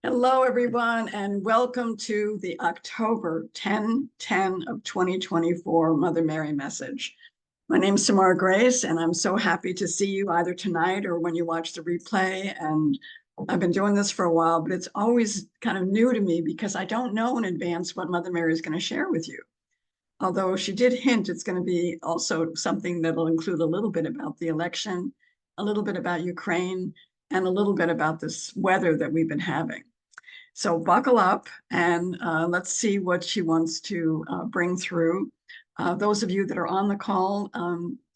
Hello, everyone, and welcome to the October 10/10 of 2024 Mother Mary message. My name is Samara Grace, and I'm so happy to see you either tonight or when you watch the replay. And I've been doing this for a while, but it's always kind of new to me because I don't know in advance what Mother Mary is going to share with you. Although she did hint it's going to be also something that'll include a little bit about the election, a little bit about Ukraine, and a little bit about this weather that we've been having. So buckle up and let's see what she wants to bring through. Those of you that are on the call,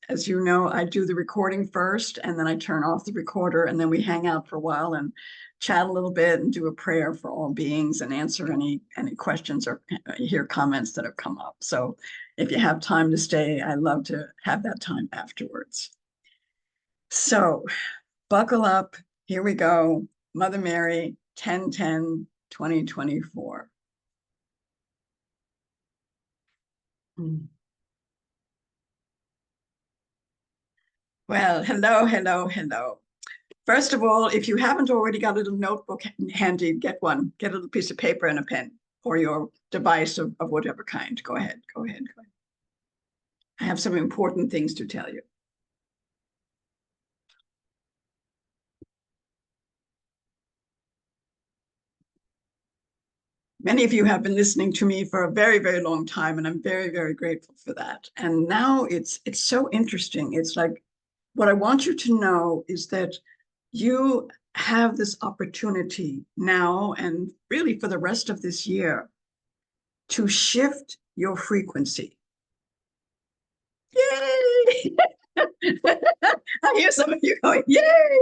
as you know, I do the recording first and then I turn off the recorder and then we hang out for a while and chat a little bit and do a prayer for all beings and answer any questions or hear comments that have come up. So if you have time to stay, I love to have that time afterwards. So buckle up. Here we go. Mother Mary, 10/10/2024. Well, hello, hello, hello. First of all, if you haven't already got a little notebook handy, get one. Get a little piece of paper and a pen or your device of whatever kind. Go ahead, go ahead, go ahead. I have some important things to tell you. Many of you have been listening to me for a very, very long time, and I'm very, very grateful for that. And now it's so interesting. It's like what I want you to know is that you have this opportunity now and really for the rest of this year to shift your frequency. Yay! I hear some of you going, yay!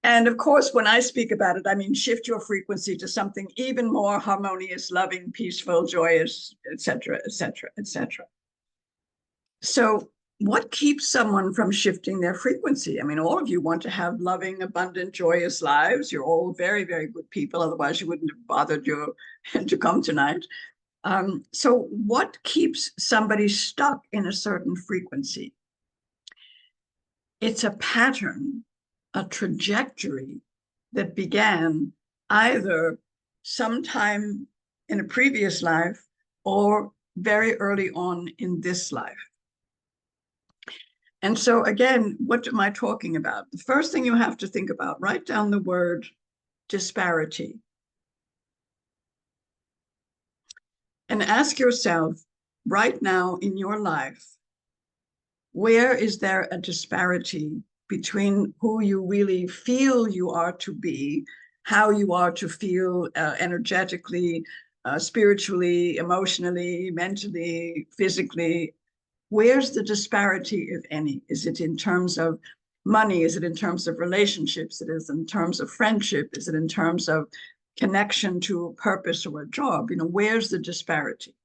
And of course, when I speak about it, I mean shift your frequency to something even more harmonious, loving, peaceful, joyous, etc., etc., etc. So what keeps someone from shifting their frequency? I mean, all of you want to have loving, abundant, joyous lives. You're all very, very good people. Otherwise, you wouldn't have bothered you to come tonight. So what keeps somebody stuck in a certain frequency? It's a pattern, a trajectory that began either sometime in a previous life or very early on in this life. And so again, what am I talking about? The first thing you have to think about, write down the word disparity. And ask yourself right now in your life, where is there a disparity between who you really feel you are to be, how you are to feel energetically, spiritually, emotionally, mentally, physically? Where's the disparity, if any? Is it in terms of money? Is it in terms of relationships? Is it in terms of friendship? Is it in terms of connection to a purpose or a job? Where's the disparity?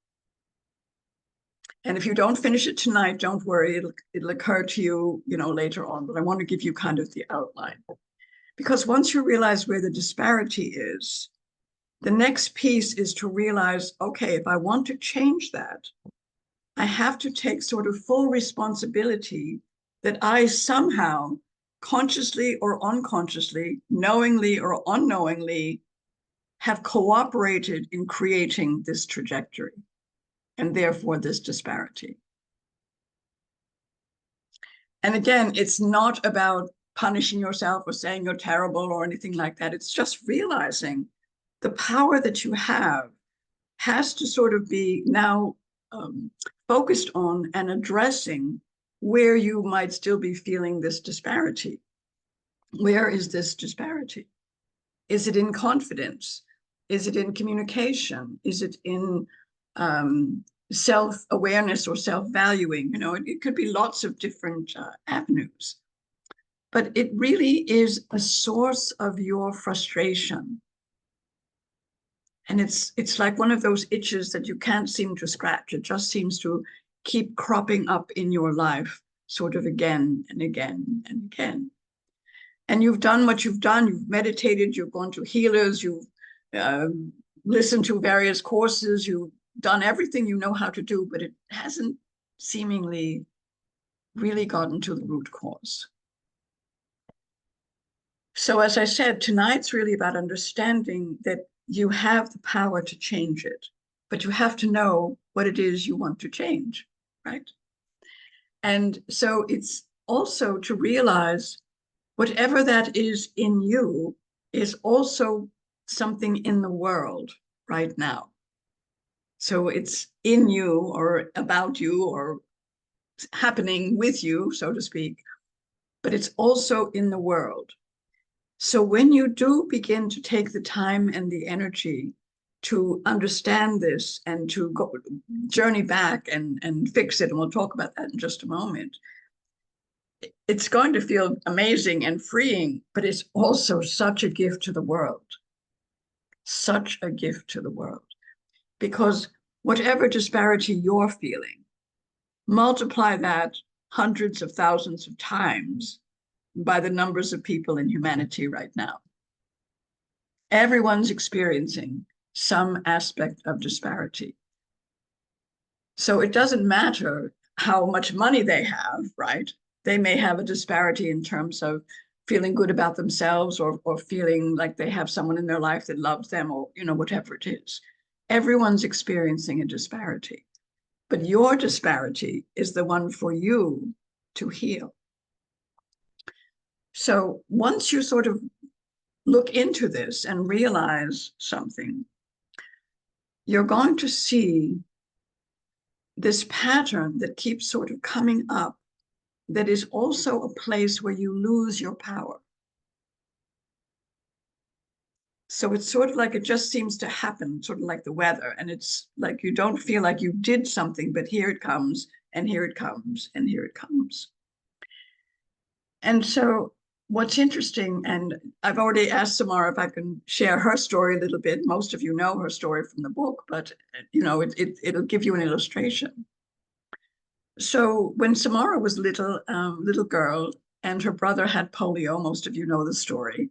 And if you don't finish it tonight, don't worry, it'll occur to you, later on. But I want to give you kind of the outline. Because once you realize where the disparity is, the next piece is to realize, okay, if I want to change that, I have to take sort of full responsibility that I somehow, consciously or unconsciously, knowingly or unknowingly, have cooperated in creating this trajectory and therefore this disparity. And again, it's not about punishing yourself or saying you're terrible or anything like that. It's just realizing the power that you have has to sort of be now focused on and addressing where you might still be feeling this disparity. Where is this disparity? Is it in confidence? Is it in communication? Is it in self-awareness or self-valuing? It could be lots of different avenues. But it really is a source of your frustration. And it's like one of those itches that you can't seem to scratch. It just seems to keep cropping up in your life, sort of again and again and again. And you've done what you've done. You've meditated, you've gone to healers, you've listened to various courses, you've done everything you know how to do, but it hasn't seemingly really gotten to the root cause. So as I said, tonight's really about understanding that you have the power to change it, but you have to know what it is you want to change, right? And so it's also to realize whatever that is in you is also something in the world right now. So it's in you or about you or happening with you, so to speak, but it's also in the world. So when you do begin to take the time and the energy to understand this and to go journey back and fix it, and we'll talk about that in just a moment, it's going to feel amazing and freeing, but it's also such a gift to the world, such a gift to the world. Because whatever disparity you're feeling, multiply that hundreds of thousands of times by the numbers of people in humanity right now. Everyone's experiencing some aspect of disparity. So it doesn't matter how much money they have, right? They may have a disparity in terms of feeling good about themselves or feeling like they have someone in their life that loves them or, whatever it is. Everyone's experiencing a disparity. But your disparity is the one for you to heal. So once you sort of look into this and realize something, you're going to see this pattern that keeps sort of coming up that is also a place where you lose your power. So it's sort of like it just seems to happen, sort of like the weather. And it's like you don't feel like you did something, but here it comes, and here it comes, and here it comes. And so what's interesting, and I've already asked Samara if I can share her story a little bit. Most of you know her story from the book, but it'll give you an illustration. So when Samara was little girl, and her brother had polio, most of you know the story.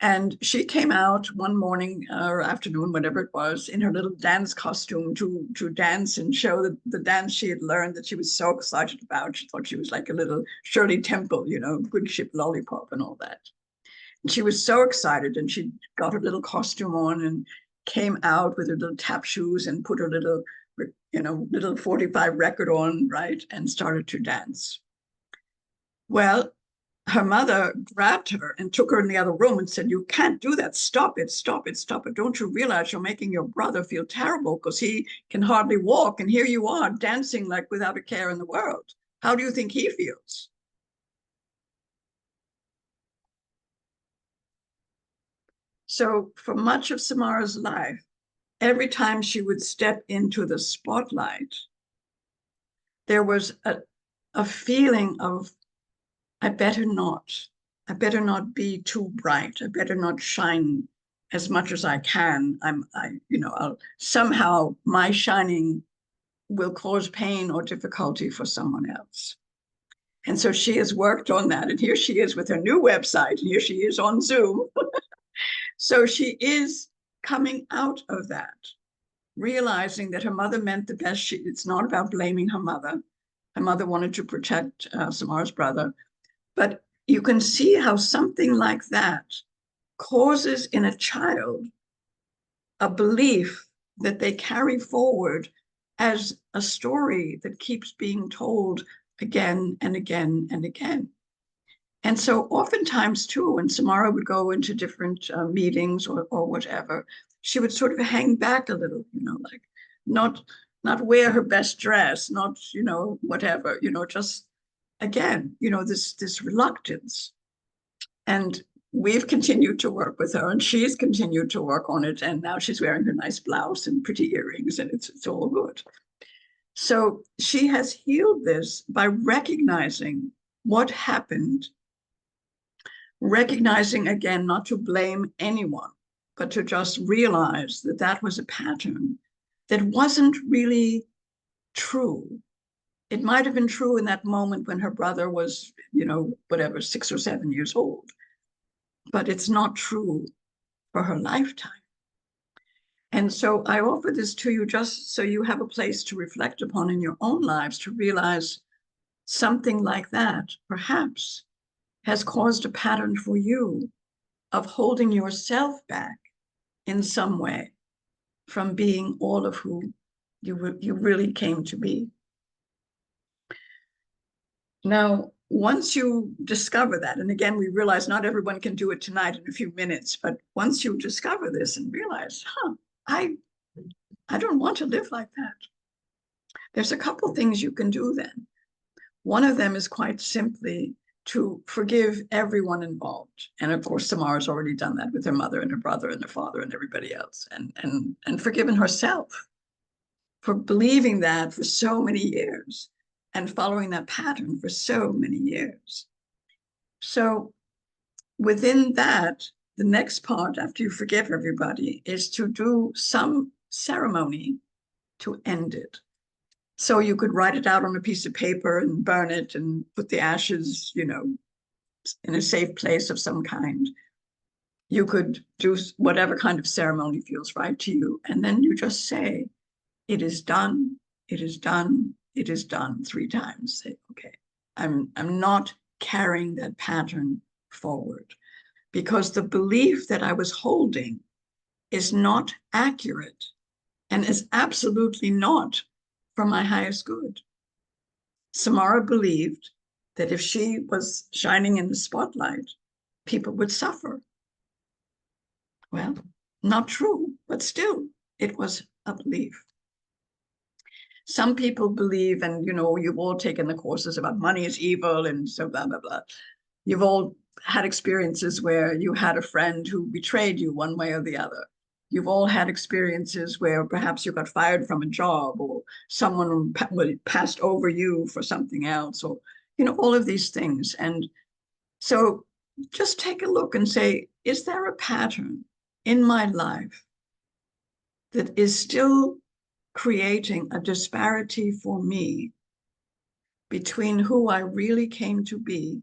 And she came out one morning or afternoon, whatever it was, in her little dance costume to dance and show the dance she had learned that she was so excited about. She thought she was like a little Shirley Temple, good ship lollipop and all that. And she was so excited, and she got her little costume on and came out with her little tap shoes and put her little 45 record on, right, and started to dance. Well, her mother grabbed her and took her in the other room and said, "You can't do that. Stop it, stop it, stop it. Don't you realize you're making your brother feel terrible because he can hardly walk, and here you are dancing like without a care in the world. How do you think he feels?" So for much of Samara's life, every time she would step into the spotlight, there was a feeling of, I better not. I better not be too bright. I better not shine as much as I can. Somehow my shining will cause pain or difficulty for someone else. And so she has worked on that. And here she is with her new website. And here she is on Zoom. So she is coming out of that, realizing that her mother meant the best. It's not about blaming her mother. Her mother wanted to protect Samara's brother. But you can see how something like that causes in a child a belief that they carry forward as a story that keeps being told again and again and again. And so oftentimes too, when Samara would go into different meetings or whatever, she would sort of hang back a little, like not wear her best dress, not, whatever, just again, this reluctance. And we've continued to work with her, and she's continued to work on it. And now she's wearing her nice blouse and pretty earrings, and it's all good. So she has healed this by recognizing what happened, recognizing again, not to blame anyone, but to just realize that that was a pattern that wasn't really true. It might have been true in that moment when her brother was, whatever, 6 or 7 years old, but it's not true for her lifetime. And so I offer this to you just so you have a place to reflect upon in your own lives, to realize something like that perhaps has caused a pattern for you of holding yourself back in some way from being all of who you really came to be. Now, once you discover that, and again, we realize not everyone can do it tonight in a few minutes, but once you discover this and realize, I don't want to live like that. There's a couple things you can do then. One of them is quite simply to forgive everyone involved. And of course, Samara's already done that with her mother and her brother and her father and everybody else, and forgiven herself for believing that for so many years and following that pattern for so many years. So within that, the next part after you forgive everybody is to do some ceremony to end it. So you could write it out on a piece of paper and burn it and put the ashes, in a safe place of some kind. You could do whatever kind of ceremony feels right to you. And then you just say, it is done, it is done, it is done 3 times. Say, okay, I'm not carrying that pattern forward because the belief that I was holding is not accurate and is absolutely not for my highest good. Samara believed that if she was shining in the spotlight, people would suffer. Well, not true, but still, it was a belief. Some people believe, and you've all taken the courses about money is evil and so blah, blah, blah. You've all had experiences where you had a friend who betrayed you one way or the other. You've all had experiences where perhaps you got fired from a job or someone passed over you for something else, or, all of these things. And so just take a look and say, is there a pattern in my life that is still creating a disparity for me between who I really came to be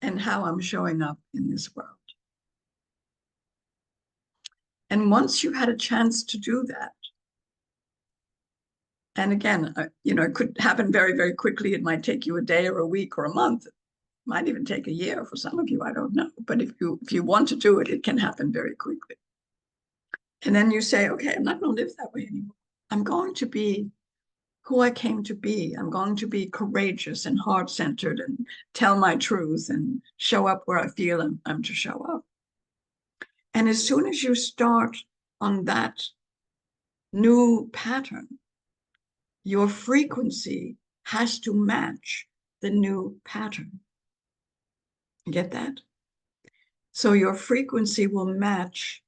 and how I'm showing up in this world? And once you had a chance to do that, and again, it could happen very, very quickly. It might take you a day or a week or a month. It might even take a year for some of you, I don't know. But if you want to do it, it can happen very quickly. And then you say, okay, I'm not going to live that way anymore. I'm going to be who I came to be. I'm going to be courageous and heart-centered and tell my truth and show up where I feel I'm to show up. And as soon as you start on that new pattern, your frequency has to match the new pattern. You get that? So your frequency will match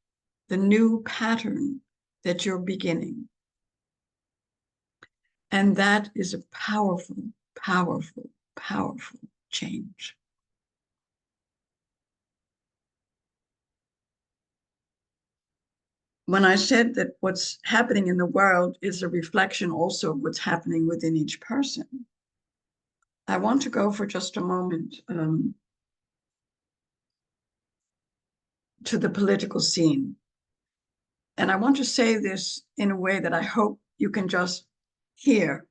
the new pattern that you're beginning. And that is a powerful, powerful, powerful change. When I said that what's happening in the world is a reflection also of what's happening within each person, I want to go for just a moment to the political scene. And I want to say this in a way that I hope you can just hear.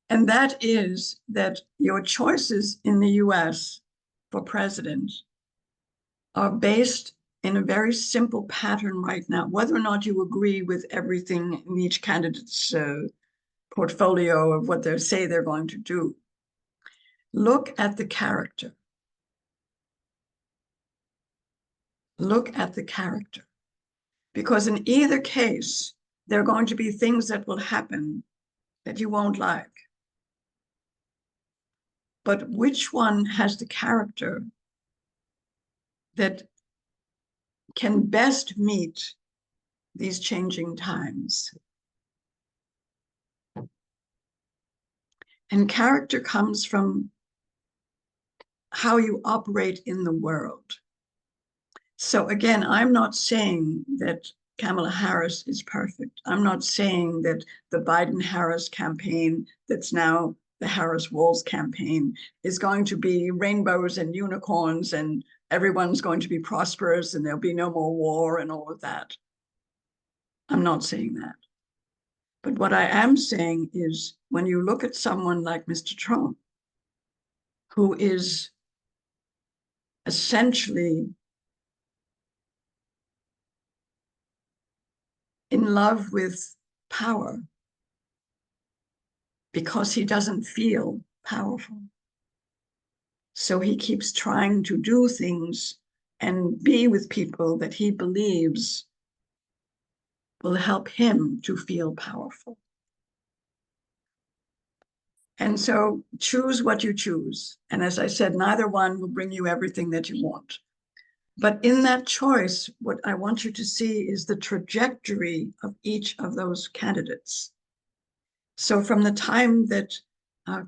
And that is that your choices in the US for president are based in a very simple pattern right now, whether or not you agree with everything in each candidate's portfolio of what they say they're going to do. Look at the character. Look at the character. Because in either case, there are going to be things that will happen that you won't like. But which one has the character that can best meet these changing times? And character comes from how you operate in the world. So again, I'm not saying that Kamala Harris is perfect. I'm not saying that the Biden-Harris campaign that's now the Harris-Walz campaign is going to be rainbows and unicorns and everyone's going to be prosperous and there'll be no more war and all of that. I'm not saying that. But what I am saying is when you look at someone like Mr. Trump, who is essentially in love with power because he doesn't feel powerful. So he keeps trying to do things and be with people that he believes will help him to feel powerful. And so choose what you choose. And as I said, neither one will bring you everything that you want. But in that choice, what I want you to see is the trajectory of each of those candidates. So from the time that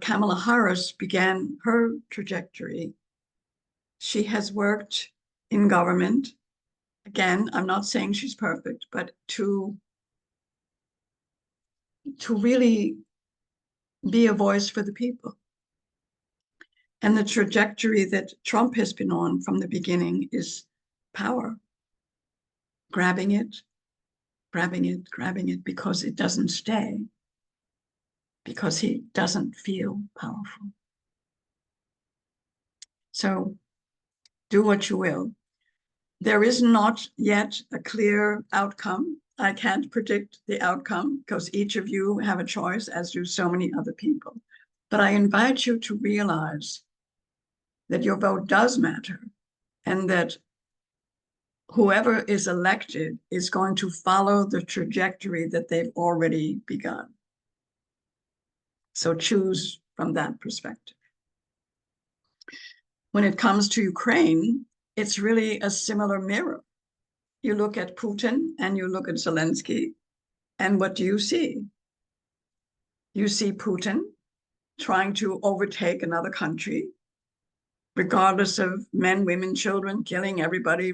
Kamala Harris began her trajectory, she has worked in government. Again, I'm not saying she's perfect, but to really be a voice for the people. And the trajectory that Trump has been on from the beginning is power, grabbing it, grabbing it, grabbing it, because it doesn't stay, because he doesn't feel powerful. So do what you will. There is not yet a clear outcome. I can't predict the outcome because each of you have a choice, as do so many other people. But I invite you to realize that your vote does matter and that whoever is elected is going to follow the trajectory that they've already begun. So choose from that perspective. When it comes to Ukraine, it's really a similar mirror. You look at Putin and you look at Zelensky, and what do you see? You see Putin trying to overtake another country, regardless of men, women, children, killing everybody,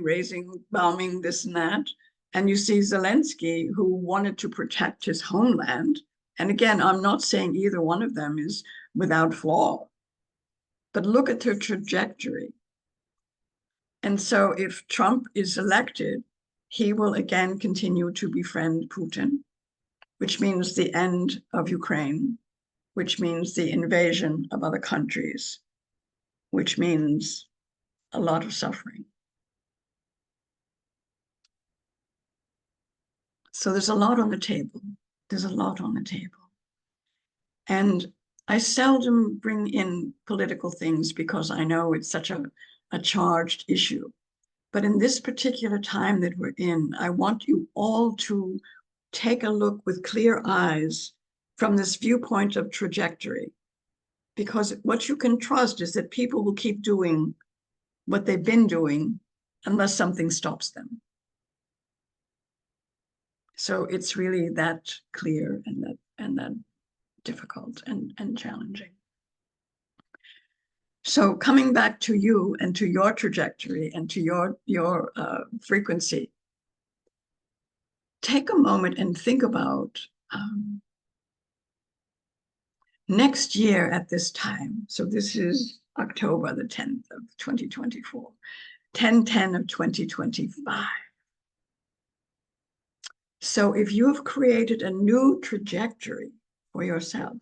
bombing this and that. And you see Zelensky, who wanted to protect his homeland. And again, I'm not saying either one of them is without flaw, but look at their trajectory. And so if Trump is elected, he will again continue to befriend Putin, which means the end of Ukraine, which means the invasion of other countries, which means a lot of suffering. So there's a lot on the table. There's a lot on the table. And I seldom bring in political things because I know it's such a charged issue. But in this particular time that we're in, I want you all to take a look with clear eyes from this viewpoint of trajectory. Because what you can trust is that people will keep doing what they've been doing unless something stops them. So it's really that clear and that difficult and challenging. So coming back to you and to your trajectory and to your frequency, take a moment and think about next year at this time. So this is October the 10th of 2024, 10/10 of 2025. So if you have created a new trajectory for yourself,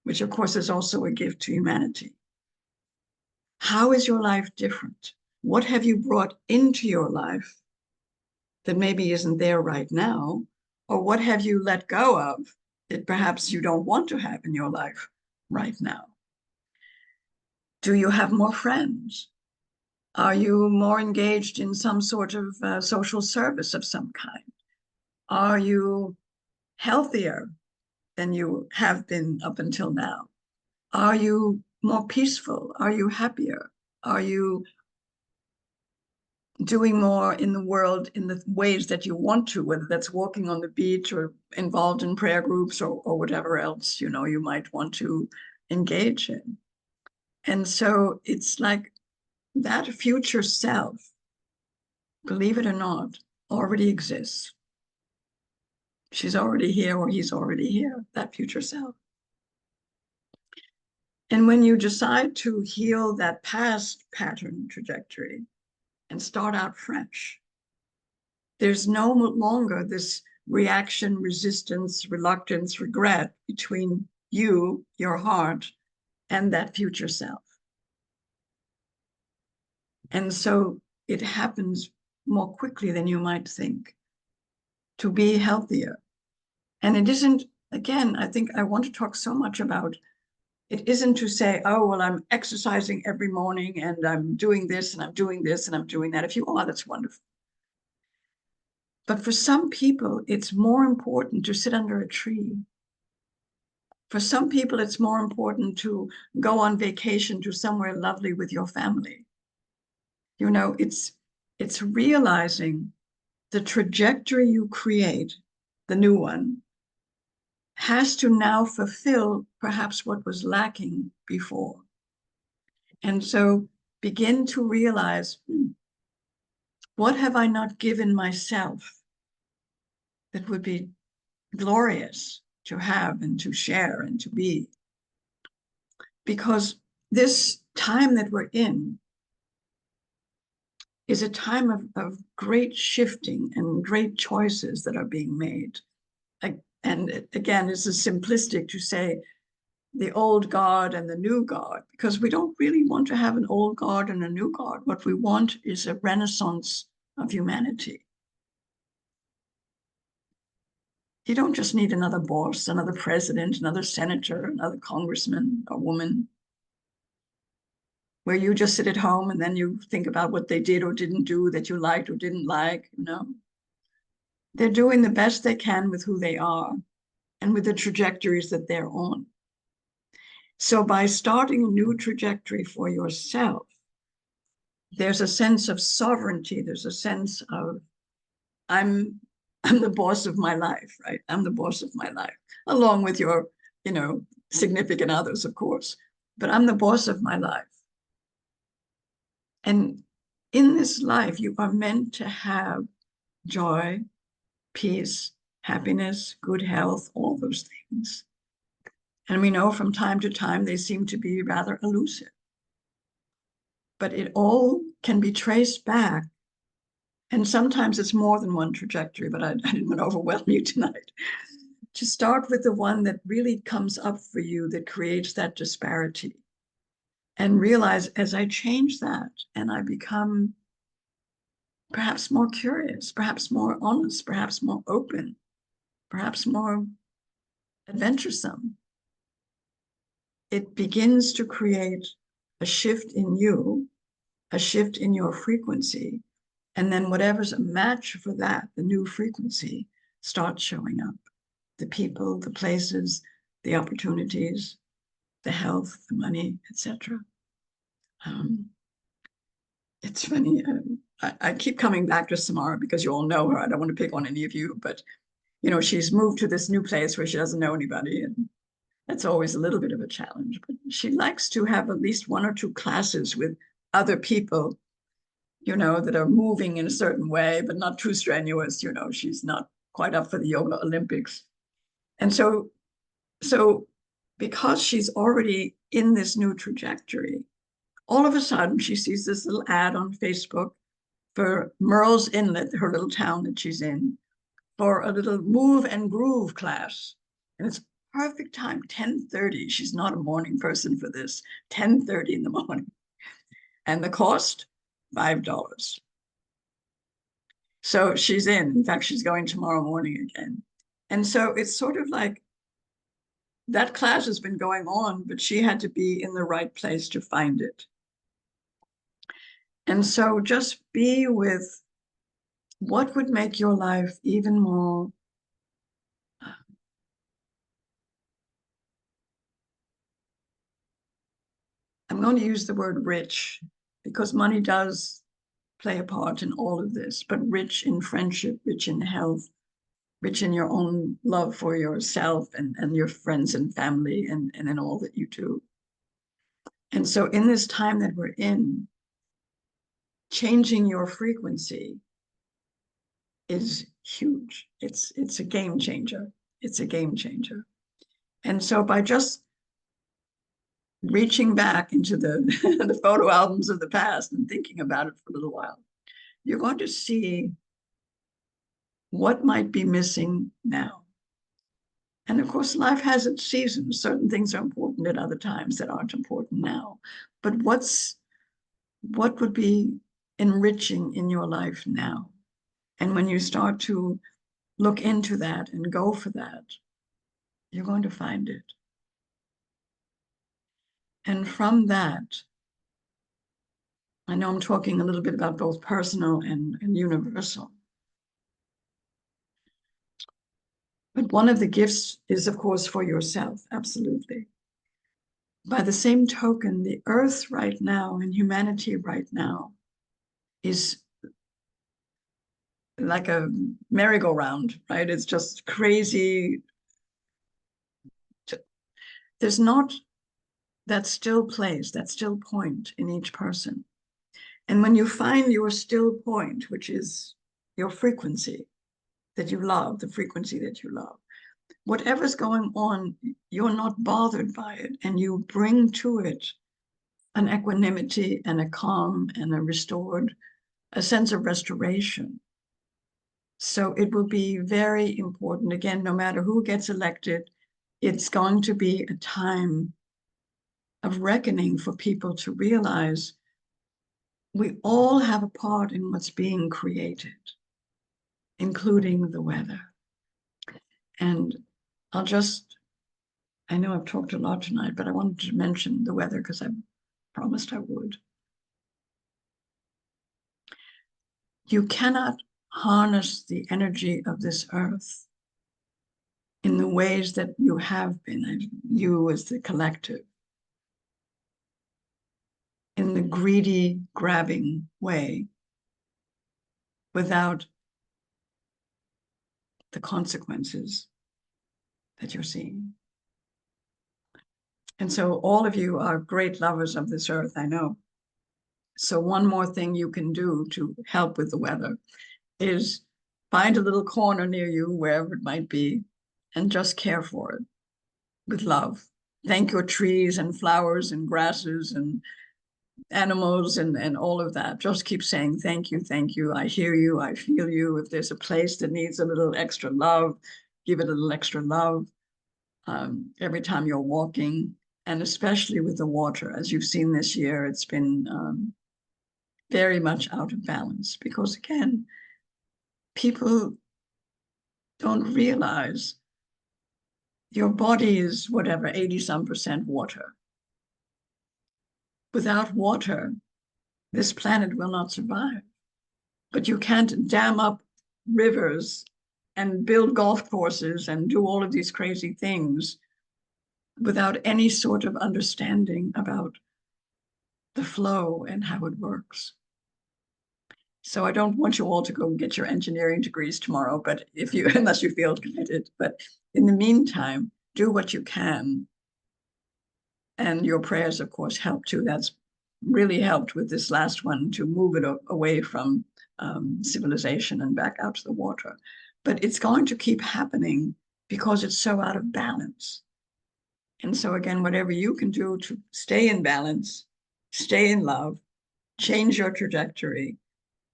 which of course is also a gift to humanity, how is your life different? What have you brought into your life that maybe isn't there right now? Or what have you let go of that perhaps you don't want to have in your life right now? Do you have more friends? Are you more engaged in some sort of social service of some kind? Are you healthier than you have been up until now? Are you more peaceful? Are you happier? Are you doing more in the world in the ways that you want to, whether that's walking on the beach or involved in prayer groups or whatever else, you know, you might want to engage in? And so it's like that future self, believe it or not, already exists. She's already here or he's already here, that future self. And when you decide to heal that past pattern trajectory and start out fresh, there's no longer this reaction, resistance, reluctance, regret between you, your heart, and that future self. And so it happens more quickly than you might think to be healthier. And it isn't, again, I think I want to talk so much about it isn't to say, oh, well, I'm exercising every morning and I'm doing this and I'm doing this and I'm doing that. If you are, that's wonderful. But for some people, it's more important to sit under a tree. For some people, it's more important to go on vacation to somewhere lovely with your family. You know, it's realizing the trajectory you create, the new one, has to now fulfill perhaps what was lacking before. And so begin to realize, what have I not given myself that would be glorious to have and to share and to be? Because this time that we're in is a time of great shifting and great choices that are being made. And again, it's simplistic to say the old God and the new God, because we don't really want to have an old God and a new God. What we want is a renaissance of humanity. You don't just need another boss, another president, another senator, another congressman or woman, where you just sit at home and then you think about what they did or didn't do that you liked or didn't like. They're doing the best they can with who they are and with the trajectories that they're on. So by starting a new trajectory for yourself, there's a sense of sovereignty. There's a sense of, I'm the boss of my life, right? I'm the boss of my life, along with your, significant others, of course. But I'm the boss of my life. And in this life, you are meant to have joy, peace, happiness, good health, all those things. And we know from time to time they seem to be rather elusive. But it all can be traced back. And sometimes it's more than one trajectory, but I didn't want to overwhelm you tonight. To start with the one that really comes up for you, that creates that disparity. And realize as I change that and I become perhaps more curious, perhaps more honest, perhaps more open, perhaps more adventuresome, it begins to create a shift in you, a shift in your frequency. And then whatever's a match for that, the new frequency, starts showing up. The people, the places, the opportunities, the health, the money, etc. It's funny. I keep coming back to Samara because you all know her. I don't want to pick on any of you, but she's moved to this new place where she doesn't know anybody, and that's always a little bit of a challenge. But she likes to have at least one or two classes with other people, that are moving in a certain way, but not too strenuous. She's not quite up for the yoga Olympics. And so because she's already in this new trajectory, all of a sudden she sees this little ad on Facebook for Merle's Inlet, her little town that she's in, for a little move and groove class. And it's perfect time, 10:30. She's not a morning person for this, 10:30 in the morning. And the cost, $5. So she's in. In fact, she's going tomorrow morning again. And so it's sort of like that class has been going on, but she had to be in the right place to find it. And so just be with what would make your life even more I'm going to use the word rich because money does play a part in all of this, but rich in friendship, rich in health, rich in your own love for yourself and your friends and family and in all that you do. And so in this time that we're in, changing your frequency is huge. It's a game changer. It's a game changer. And so by just reaching back into the, the photo albums of the past and thinking about it for a little while, you're going to see what might be missing now. And of course, life has its seasons. Certain things are important at other times that aren't important now. But what would be enriching in your life now. And when you start to look into that and go for that, you're going to find it. And from that, I know I'm talking a little bit about both personal and universal. But one of the gifts is, of course, for yourself, absolutely. By the same token, the earth right now and humanity right now is like a merry-go-round, right? It's just crazy. There's not that still place, that still point in each person. And when you find your still point, which is your frequency that you love, the frequency that you love, whatever's going on, you're not bothered by it. And you bring to it an equanimity and a calm and a restored, a sense of restoration. So it will be very important. Again, no matter who gets elected, it's going to be a time of reckoning for people to realize we all have a part in what's being created, including the weather. And I know I've talked a lot tonight, but I wanted to mention the weather because I promised I would. You cannot harness the energy of this earth in the ways that you have been, you as the collective, in the greedy, grabbing way, without the consequences that you're seeing. And so all of you are great lovers of this earth, I know. So one more thing you can do to help with the weather is find a little corner near you, wherever it might be, and just care for it with love. Thank your trees and flowers and grasses and animals and all of that. Just keep saying, thank you, I hear you, I feel you. If there's a place that needs a little extra love, give it a little extra love every time you're walking, and especially with the water. As you've seen this year, it's been very much out of balance because, again, people don't realize your body is whatever, 80-some% water. Without water, this planet will not survive. But you can't dam up rivers and build golf courses and do all of these crazy things without any sort of understanding about the flow and how it works. So I don't want you all to go get your engineering degrees tomorrow, but if you, unless you feel committed, but in the meantime, do what you can. And your prayers, of course, help too. That's really helped with this last one to move it away from civilization and back out to the water. But it's going to keep happening because it's so out of balance. And so again, whatever you can do to stay in balance, stay in love, change your trajectory,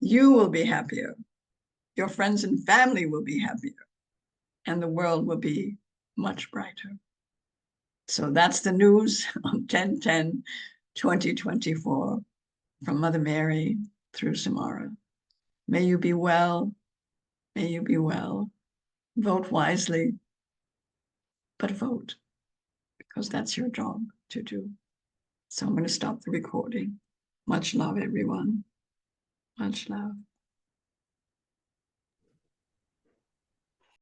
you will be happier. Your friends and family will be happier. And the world will be much brighter. So that's the news on 10/10/2024 from Mother Mary through Samara. May you be well. May you be well. Vote wisely, but vote, because that's your job to do. So I'm going to stop the recording. Much love, everyone. Much love.